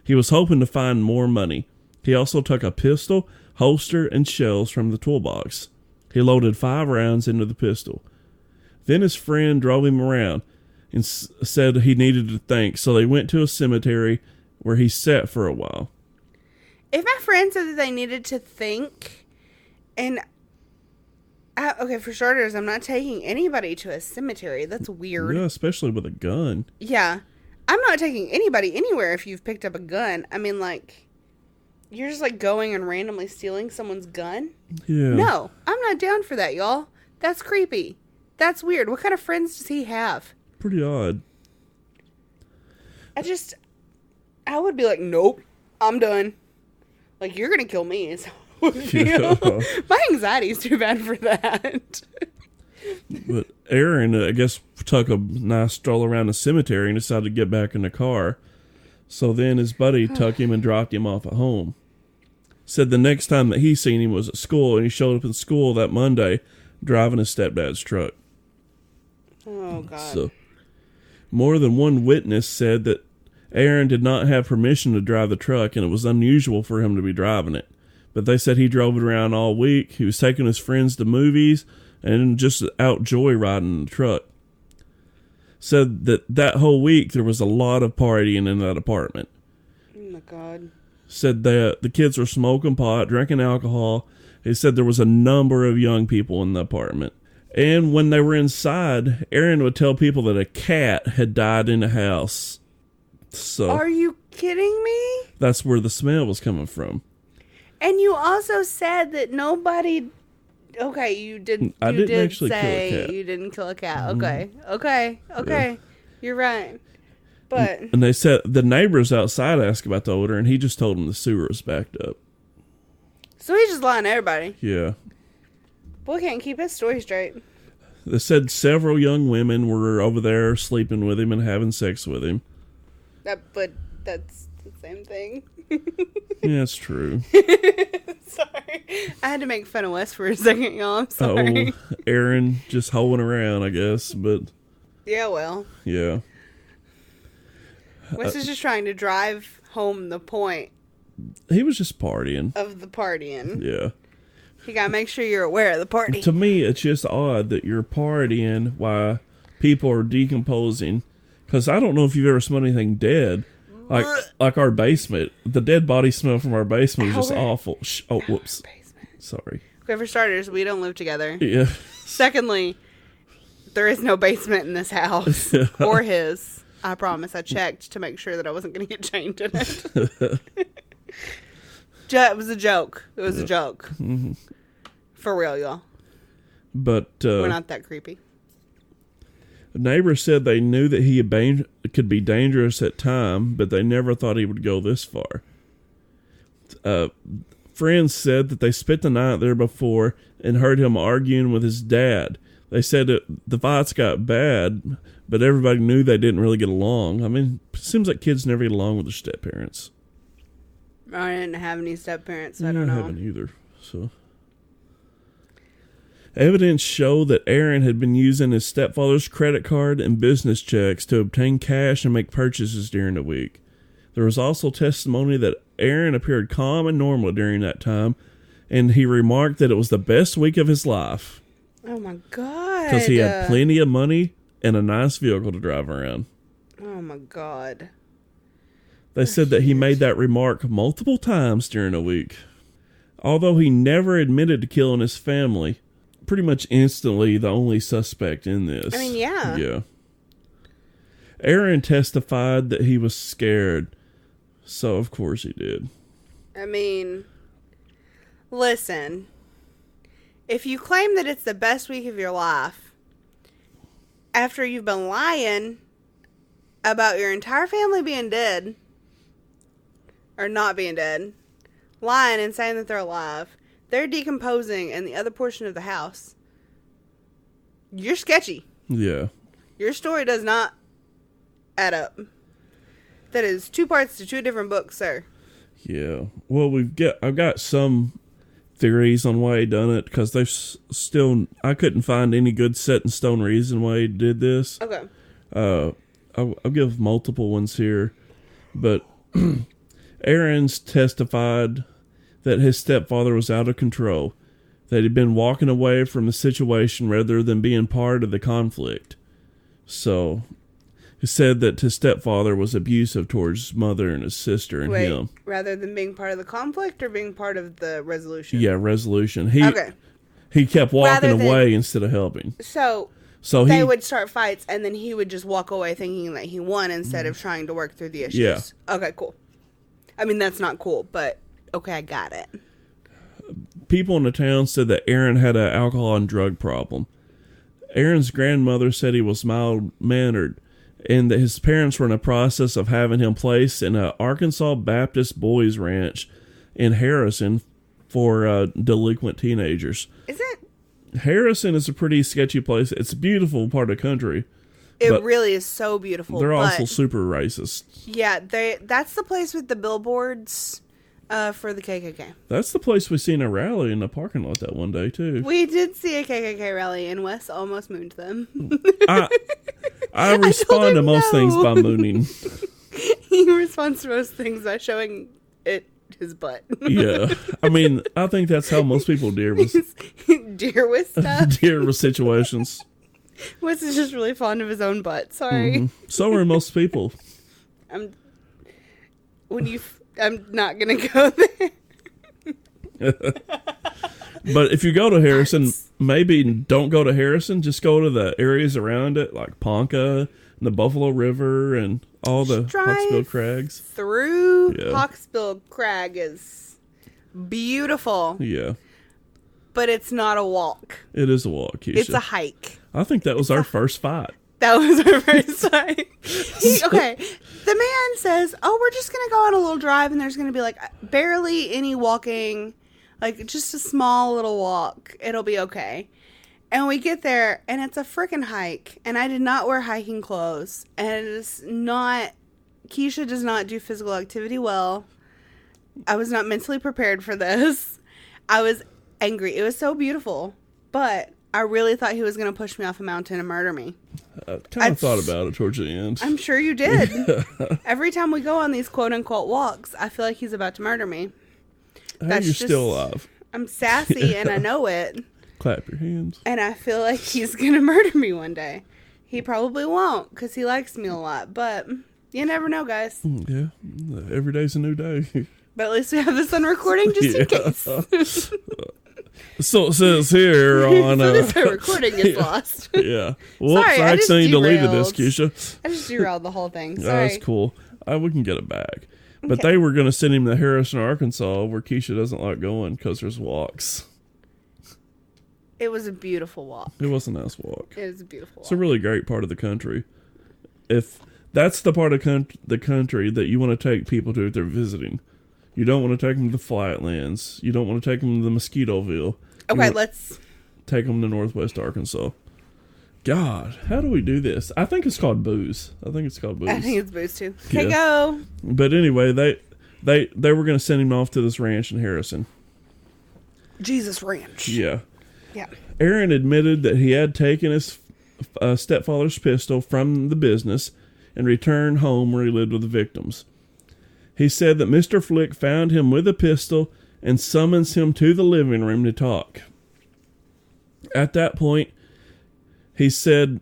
He was hoping to find more money. He also took a pistol, holster, and shells from the toolbox. He loaded 5 rounds into the pistol. Then his friend drove him around and said he needed to think, so they went to a cemetery where he sat for a while. If my friend said that they needed to think, and okay, for starters, I'm not taking anybody to a cemetery. That's weird. Yeah, especially with a gun. Yeah. I'm not taking anybody anywhere if you've picked up a gun. I mean, like, you're just, like, going and randomly stealing someone's gun? Yeah. No, I'm not down for that, y'all. That's creepy. That's weird. What kind of friends does he have? Pretty odd. I would be like, nope, I'm done. Like, you're going to kill me. So Yeah. my anxiety's too bad for that. But Aaron, I guess, took a nice stroll around the cemetery and decided to get back in the car. So then his buddy took him and dropped him off at home. Said the next time that he seen him was at school, and he showed up in school that Monday driving his stepdad's truck. Oh, God. So, more than one witness said that Aaron did not have permission to drive the truck, and it was unusual for him to be driving it. But they said he drove it around all week. He was taking his friends to movies and just out joyriding in the truck. Said that whole week there was a lot of partying in that apartment. Oh, my God. Said that the kids were smoking pot, drinking alcohol. He said there was a number of young people in the apartment. And when they were inside, Aaron would tell people that a cat had died in the house. So Are you kidding me? that's where the smell was coming from. And you also said that nobody... Okay, you didn't actually kill a cat. You didn't kill a cat. Okay. Okay. Yeah. You're right. But... And they said the neighbors outside asked about the odor, and he just told them the sewer was backed up. So he's just lying to everybody. Yeah. Boy can't keep his story straight. They said several young women were over there sleeping with him and having sex with him. But that's the same thing. Yeah, it's true. Sorry. I had to make fun of Wes for a second, y'all. I'm sorry. Oh, Aaron just hoeing around, I guess, but... Yeah, well. Yeah. Wes is just trying to drive home the point He was just partying. of the partying. Yeah. You gotta make sure you're aware of the party. To me, it's just odd that you're partying while people are decomposing. Because I don't know if you've ever smelled anything dead. Like our basement. The dead body smell from our basement is just awful. Oh, whoops. Sorry. Okay, for starters, we don't live together. Yeah. Secondly, there is no basement in this house. Or his. I promise. I checked to make sure that I wasn't going to get chained in it. It was a joke. It was a joke. Mm-hmm. For real, y'all. But we're not that creepy. Neighbors said they knew that he could be dangerous at time, but they never thought he would go this far. Friends said that they spent the night there before and heard him arguing with his dad. They said that the fights got bad, but everybody knew they didn't really get along. I mean, it seems like kids never get along with their step-parents. I didn't have any step-parents, so I don't know. I haven't either, so... Evidence showed that Aaron had been using his stepfather's credit card and business checks to obtain cash and make purchases during the week. There was also testimony that Aaron appeared calm and normal during that time, and he remarked that it was the best week of his life. Oh my God. Because he had plenty of money and a nice vehicle to drive around. Oh my God. They said that he made that remark multiple times during the week. Although he never admitted to killing his family, pretty much instantly the only suspect in this. I mean, yeah. Yeah. Aaron testified that he was scared. So, of course he did. I mean, listen. If you claim that it's the best week of your life, after you've been lying about your entire family being dead, or not being dead, lying and saying that they're alive, they're decomposing in the other portion of the house, you're sketchy. Yeah. Your story does not add up. That is 2 parts to 2 different books, sir. Yeah. Well, I've got some theories on why he done it, because I couldn't find any good set in stone reason why he did this. Okay. I'll give multiple ones here, but Aaron's testified that his stepfather was out of control, that he'd been walking away from the situation rather than being part of the conflict. So, he said that his stepfather was abusive towards his mother and his sister and him. Rather than being part of the conflict or being part of the resolution? Yeah, resolution. Okay. He kept walking away instead of helping. So they would start fights and then he would just walk away thinking that he won instead of trying to work through the issues. Yeah. Okay, cool. I mean, that's not cool, but okay, I got it. People in the town said that Aaron had an alcohol and drug problem. Aaron's grandmother said he was mild-mannered and that his parents were in the process of having him placed in an Arkansas Baptist boys ranch in Harrison for delinquent teenagers. Is it? Harrison is a pretty sketchy place. It's a beautiful part of the country. It really is so beautiful. They're also super racist. Yeah, that's the place with the billboards for the KKK. That's the place we seen a rally in the parking lot that one day, too. We did see a KKK rally, and Wes almost mooned them. I respond to most things by mooning. He responds to most things by showing it his butt. Yeah. I mean, I think that's how most people deal with stuff. Deal with situations. Wes is just really fond of his own butt. Sorry. Mm-hmm. So are most people. I'm not going to go there. But if you go to Harrison, maybe don't go to Harrison. Just go to the areas around it, like Ponca and the Buffalo River and all the Hawksbill Crags. Through Hawksbill Crag is beautiful. Yeah. But it's not a walk. It is a walk, Keisha. It's a hike. I think that was our first fight. That was our first fight. Okay. The man says, we're just going to go on a little drive and there's going to be like barely any walking, like just a small little walk. It'll be okay. And we get there and it's a freaking hike. And I did not wear hiking clothes. And Keisha does not do physical activity well. I was not mentally prepared for this. I was angry. It was so beautiful. But I really thought he was going to push me off a mountain and murder me. I kind of thought about it towards the end. I'm sure you did. Every time we go on these quote-unquote walks, I feel like he's about to murder me. Hey, you're still alive. I'm sassy and I know it. Clap your hands. And I feel like he's going to murder me one day. He probably won't because he likes me a lot. But you never know, guys. Yeah. Every day's a new day. But at least we have this on recording just in case. So it says here on... so this recording is lost. Yeah. Whoops, I accidentally deleted this, Keisha. I just derailed the whole thing. Sorry. That's cool. We can get it back. But they were going to send him to Harrison, Arkansas, where Keisha doesn't like going because there's walks. It was a beautiful walk. It was a nice walk. It was a beautiful walk. It's a really great part of the country. If that's the part of the country that you want to take people to if they're visiting. You don't want to take them to the Flatlands. You don't want to take them to the Mosquitoville. Okay, let's take them to Northwest Arkansas. God, how do we do this? I think it's called booze. I think it's booze too. Okay, go. But anyway, they were going to send him off to this ranch in Harrison. Jesus Ranch. Yeah. Yeah. Aaron admitted that he had taken his stepfather's pistol from the business and returned home where he lived with the victims. He said that Mr. Flick found him with a pistol and summons him to the living room to talk. At that point, he said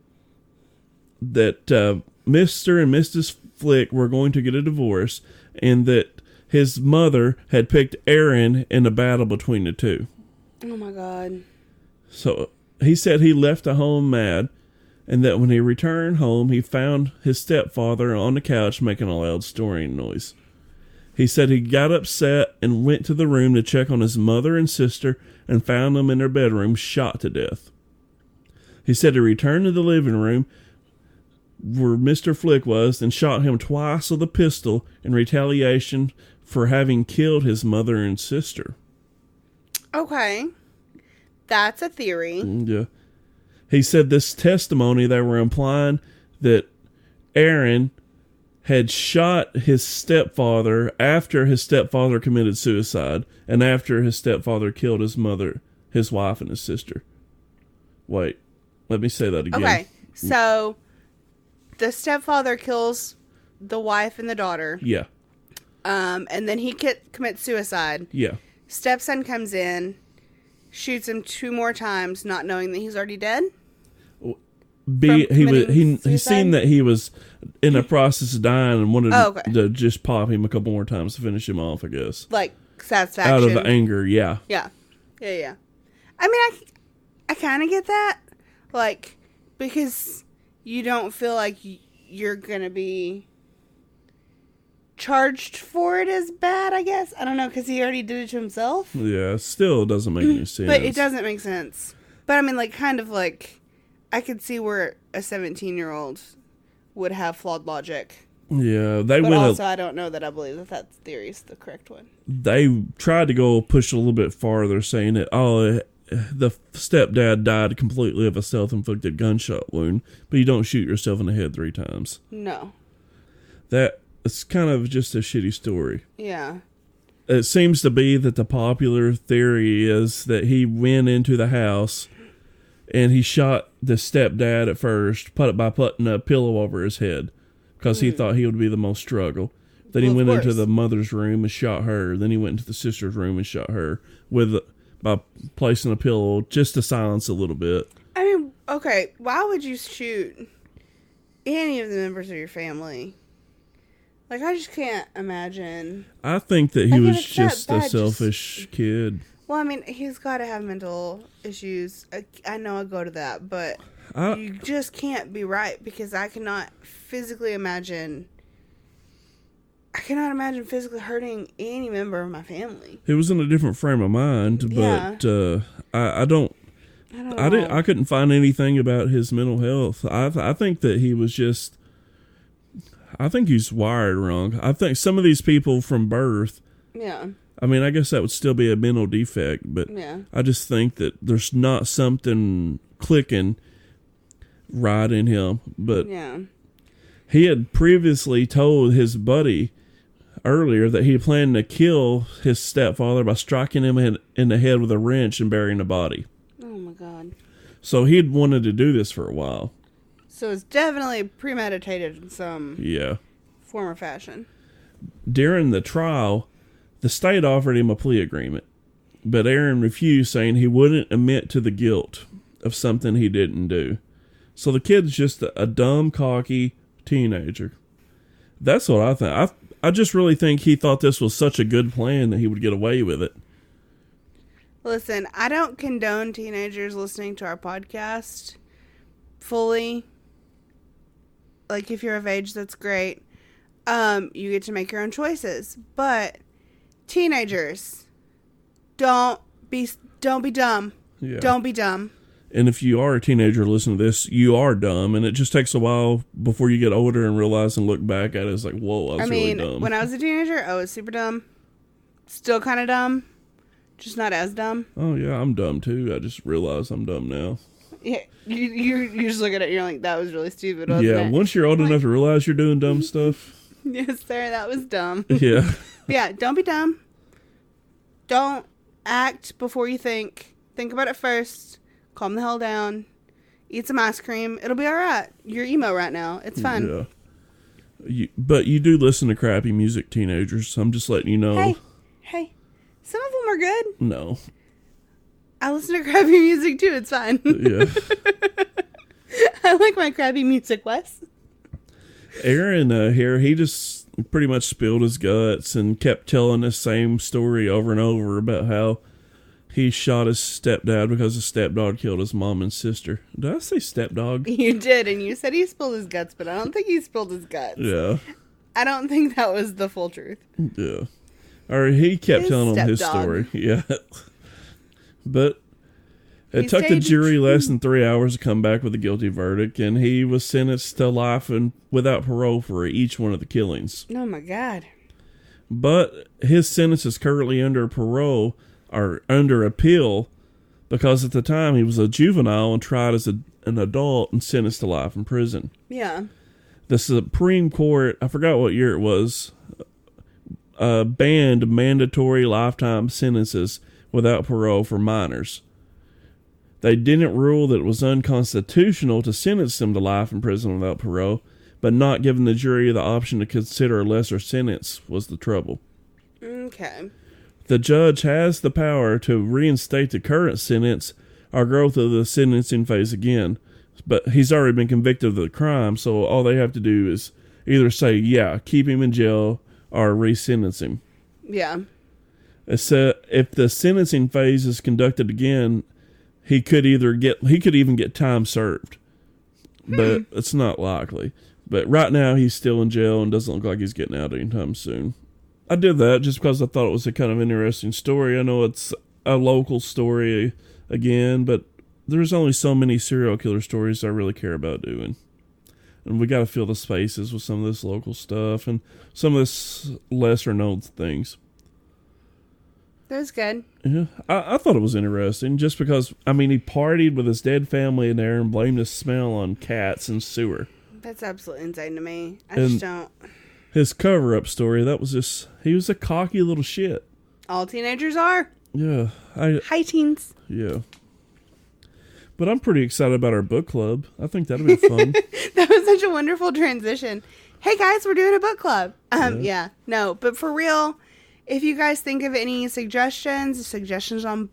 that Mr. and Mrs. Flick were going to get a divorce and that his mother had picked Aaron in a battle between the two. Oh, my God. So he said he left the home mad and that when he returned home, he found his stepfather on the couch making a loud snoring noise. He said he got upset and went to the room to check on his mother and sister and found them in their bedroom shot to death. He said he returned to the living room where Mr. Flick was and shot him twice with a pistol in retaliation for having killed his mother and sister. Okay. That's a theory. Yeah. He said this testimony, they were implying that Aaron had shot his stepfather after his stepfather committed suicide and after his stepfather killed his mother, his wife, and his sister. Wait, let me say that again. Okay, so the stepfather kills the wife and the daughter. Yeah. And then he commits suicide. Yeah. Stepson comes in, shoots him 2 more times, not knowing that he's already dead. He seen that he was in the process of dying and wanted to just pop him a couple more times to finish him off, I guess. Like satisfaction. Out of anger, yeah. Yeah. I mean, I kind of get that. Like, because you don't feel like you're going to be charged for it as bad, I guess. I don't know, because he already did it to himself. Yeah, still doesn't make any sense. But it doesn't make sense. But I mean, like, kind of like, I could see where a 17-year-old would have flawed logic. Yeah, but also, I don't know that I believe that theory is the correct one. They tried to push a little bit farther, saying that, the stepdad died completely of a self-inflicted gunshot wound, but you don't shoot yourself in the head 3 times. No. It's kind of just a shitty story. Yeah. It seems to be that the popular theory is that he went into the house and he shot the stepdad at first by putting a pillow over his head because he thought he would be the most struggle. Then he went into the mother's room and shot her. Then he went into the sister's room and shot her by placing a pillow just to silence a little bit. I mean, okay, why would you shoot any of the members of your family? Like, I just can't imagine. I think that he was just a selfish kid. Well, I mean, he's got to have mental issues. I know I go to that, but you just can't be right because I cannot physically imagine. I cannot imagine physically hurting any member of my family. He was in a different frame of mind, but I couldn't find anything about his mental health. I think that he was just. I think he's wired wrong. I think some of these people from birth. Yeah. I mean, I guess that would still be a mental defect, but I just think that there's not something clicking right in him. But he had previously told his buddy earlier that he planned to kill his stepfather by striking him in the head with a wrench and burying the body. Oh, my God. So he'd wanted to do this for a while. So it's definitely premeditated in some form or fashion. During the trial, the state offered him a plea agreement, but Aaron refused, saying he wouldn't admit to the guilt of something he didn't do. So the kid's just a dumb, cocky teenager. That's what I think. I just really think he thought this was such a good plan that he would get away with it. Listen, I don't condone teenagers listening to our podcast fully. Like, if you're of age, that's great. You get to make your own choices. But teenagers, don't be dumb. Yeah. Don't be dumb. And if you are a teenager listening to this, you are dumb, and it just takes a while before you get older and realize and look back at it. It's like, whoa, I was really dumb. When I was a teenager, I was super dumb. Still kind of dumb. Just not as dumb. Oh, yeah, I'm dumb, too. I just realized I'm dumb now. Yeah, you just look at it and you're like, that was really stupid, wasn't it? Yeah, once you're old enough to realize you're doing dumb stuff. Yes, sir, that was dumb. Yeah. Yeah, don't be dumb. Don't act before you think. Think about it first. Calm the hell down. Eat some ice cream. It'll be all right. You're emo right now. It's fun. Yeah. But you do listen to crappy music, teenagers. So I'm just letting you know. Hey. Some of them are good. No. I listen to crappy music too. It's fine. Yeah. I like my crappy music, Wes. Aaron here, he just pretty much spilled his guts and kept telling the same story over and over about how he shot his stepdad because his stepdog killed his mom and sister. Did I say stepdog? You did, and you said he spilled his guts, but I don't think he spilled his guts. Yeah. I don't think that was the full truth. Yeah. Or he kept telling him his story. Yeah. But it took the jury less than 3 hours to come back with a guilty verdict, and he was sentenced to life and without parole for each one of the killings. Oh, my God. But his sentence is currently under parole or under appeal because at the time he was a juvenile and tried as an adult and sentenced to life in prison. Yeah. The Supreme Court, I forgot what year it was, banned mandatory lifetime sentences without parole for minors. They didn't rule that it was unconstitutional to sentence them to life in prison without parole, but not giving the jury the option to consider a lesser sentence was the trouble. Okay. The judge has the power to reinstate the current sentence or go through the sentencing phase again, but he's already been convicted of the crime, so all they have to do is either say, yeah, keep him in jail or re-sentence him. Yeah. So if the sentencing phase is conducted again, he could even get time served, but it's not likely. But right now he's still in jail and doesn't look like he's getting out anytime soon. I did that just because I thought it was a kind of interesting story. I know it's a local story again, but there's only so many serial killer stories I really care about doing. And we got to fill the spaces with some of this local stuff and some of this lesser known things. That was good. Yeah, I thought it was interesting just because, he partied with his dead family in there and blamed the smell on cats and sewer. That's absolutely insane to me. I just don't. His cover-up story, he was a cocky little shit. All teenagers are. Yeah. Hi, teens. Yeah. But I'm pretty excited about our book club. I think that'll be fun. That was such a wonderful transition. Hey, guys, we're doing a book club. Yeah. No, but for real, if you guys think of any suggestions on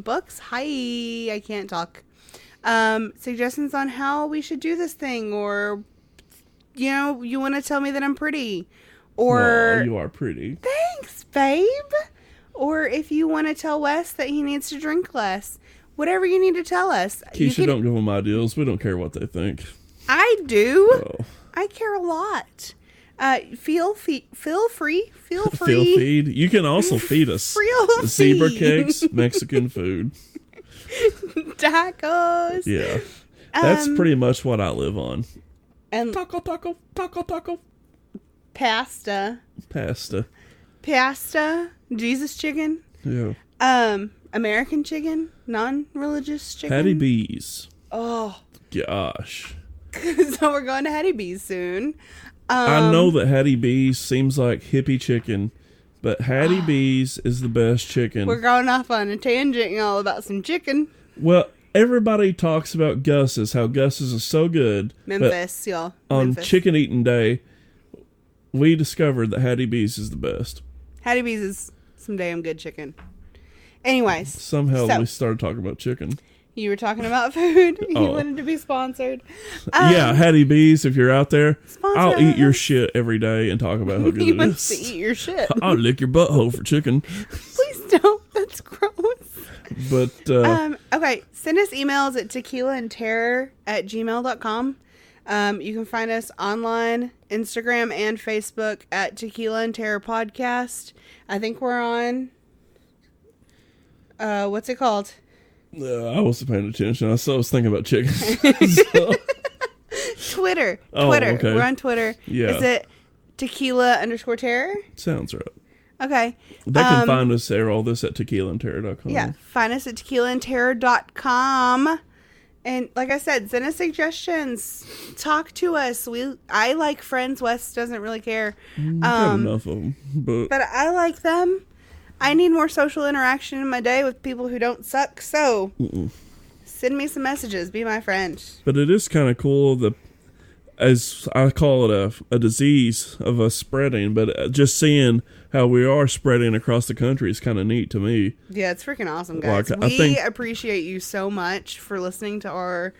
books, I can't talk. Suggestions on how we should do this thing, or you want to tell me that I'm pretty, or no, you are pretty. Thanks, babe. Or if you want to tell Wes that he needs to drink less, whatever you need to tell us. Keisha, don't give them ideas. We don't care what they think. I do. Oh. I care a lot. Feel free. Feel feed. You can also feed us zebra cakes, Mexican food, tacos. Yeah, that's pretty much what I live on. And taco. Pasta. Jesus chicken. Yeah. American chicken. Non-religious chicken. Hattie B's. Oh gosh. So we're going to Hattie B's soon. I know that Hattie B's seems like hippie chicken, but Hattie B's is the best chicken. We're going off on a tangent all about some chicken. Well, everybody talks about Gus's, how Gus's is so good. Memphis, y'all. On Chicken Eating Day, we discovered that Hattie B's is the best. Hattie B's is some damn good chicken. Anyways. Somehow we started talking about chicken. You were talking about food. You wanted to be sponsored. Yeah, Hattie B's, if you're out there, I'll eat your us. shit every day and talk about how good He it wants is. to eat your shit. I'll lick your butthole for chicken. Please don't. That's gross. But okay, send us emails at tequilaandterror@gmail.com. You can find us online, Instagram and Facebook at Tequila and Terror Podcast. I think we're on, what's it called? I wasn't paying attention. I was thinking about chickens. Twitter. Oh, okay. We're on Twitter. Yeah. Is it Tequila_Terror? Sounds right. Okay. They can find us there, all this at tequilaandterror.com. Yeah, find us at tequilaandterror.com. And like I said, send us suggestions. Talk to us. I like friends. Wes doesn't really care. Got enough of them. But I like them. I need more social interaction in my day with people who don't suck. So send me some messages. Be my friend. But it is kind of cool, as I call it, a disease of us spreading. But just seeing how we are spreading across the country is kind of neat to me. Yeah, it's freaking awesome, guys. Like, we appreciate you so much for listening to our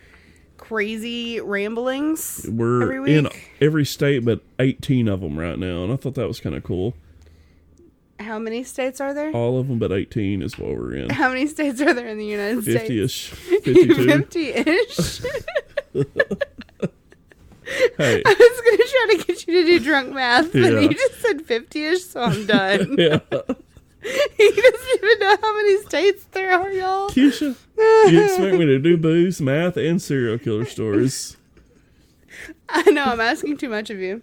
crazy ramblings every week. In every state but 18 of them right now, and I thought that was kind of cool. How many states are there? All of them but 18 is what we're in. How many states are there in the United States? 50-ish. 52. 50-ish? Hey. I was going to try to get you to do drunk math, but Yeah. you just said 50-ish, so I'm done. Yeah. He doesn't even know how many states there are, y'all. Keisha, you expect me to do booze, math, and serial killer stories. I know, I'm asking too much of you.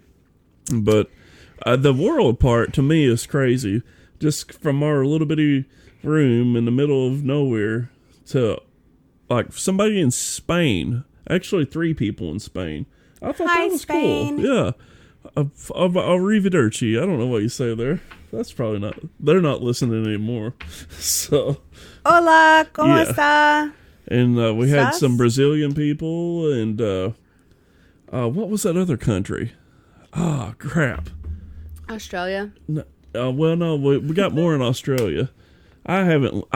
But the world part, to me, is crazy. Just from our little bitty room in the middle of nowhere to, like, somebody in Spain. Actually, 3 people in Spain. I thought Hi, that was Spain. cool. Yeah. Arrivederci. I don't know what you say there. That's probably not... They're not listening anymore. So... Hola, ¿cómo Yeah. está? And we had Sus? some Brazilian people, and what was that other country? Ah, crap. Australia. No, well, no, we got more in Australia. I haven't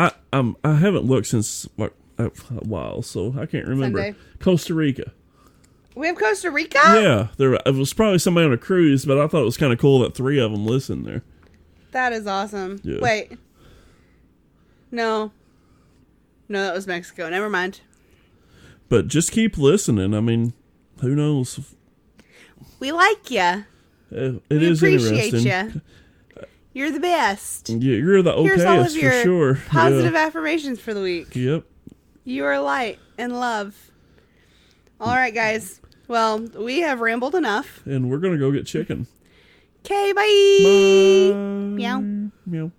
looked since like a while, so I can't remember. Sunday. Costa Rica. We have Costa Rica? Yeah, it was probably somebody on a cruise, but I thought it was kind of cool that 3 of them listened there. That is awesome. Yeah. Wait. No, that was Mexico. Never mind. But just keep listening. I mean, who knows? We like ya. It We is appreciate interesting. ya. You're the best. Yeah, you're the Here's all of okayest your for sure. positive affirmations for the week. Yep. You are light and love. All right, guys. Well, we have rambled enough. And we're gonna go get chicken. Okay, bye. Bye. Meow. Meow.